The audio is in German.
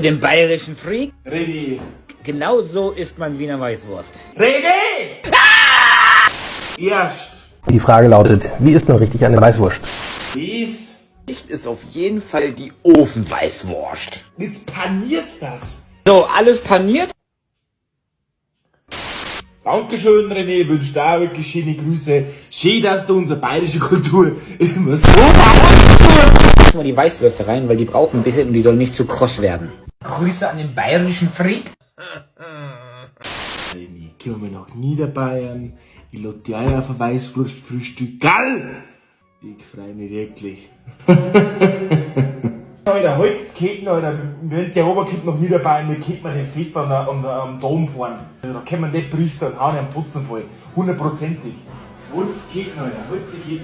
Dem bayerischen Freak? René. Genau so isst man Wiener Weißwurst. René! Erst. Die Frage lautet, wie isst man richtig eine Weißwurst? Dies. Nicht ist auf jeden Fall die Ofenweißwurst. Jetzt panierst das. So, alles paniert? Dankeschön, René. Wünsche dir wirklich schöne Grüße. Schön, dass du unsere bayerische Kultur immer so Lass mal die Weißwürste rein, weil die brauchen ein bisschen und die sollen nicht zu kross werden. Grüße an den bayerischen Freak. René, gehen wir nach Niederbayern. Ich lade dich ein auf ein Weißwurstfrühstück. Geil! Ich freue mich wirklich. Alter, Holzketten, Alter, wenn der Oberkipp nach Niederbayern, wir kippen den fest am Dom fahren. Da können wir nicht Brüste und hauen am Putzen voll. 100%ig. Holzketten, Alter, Holzketten.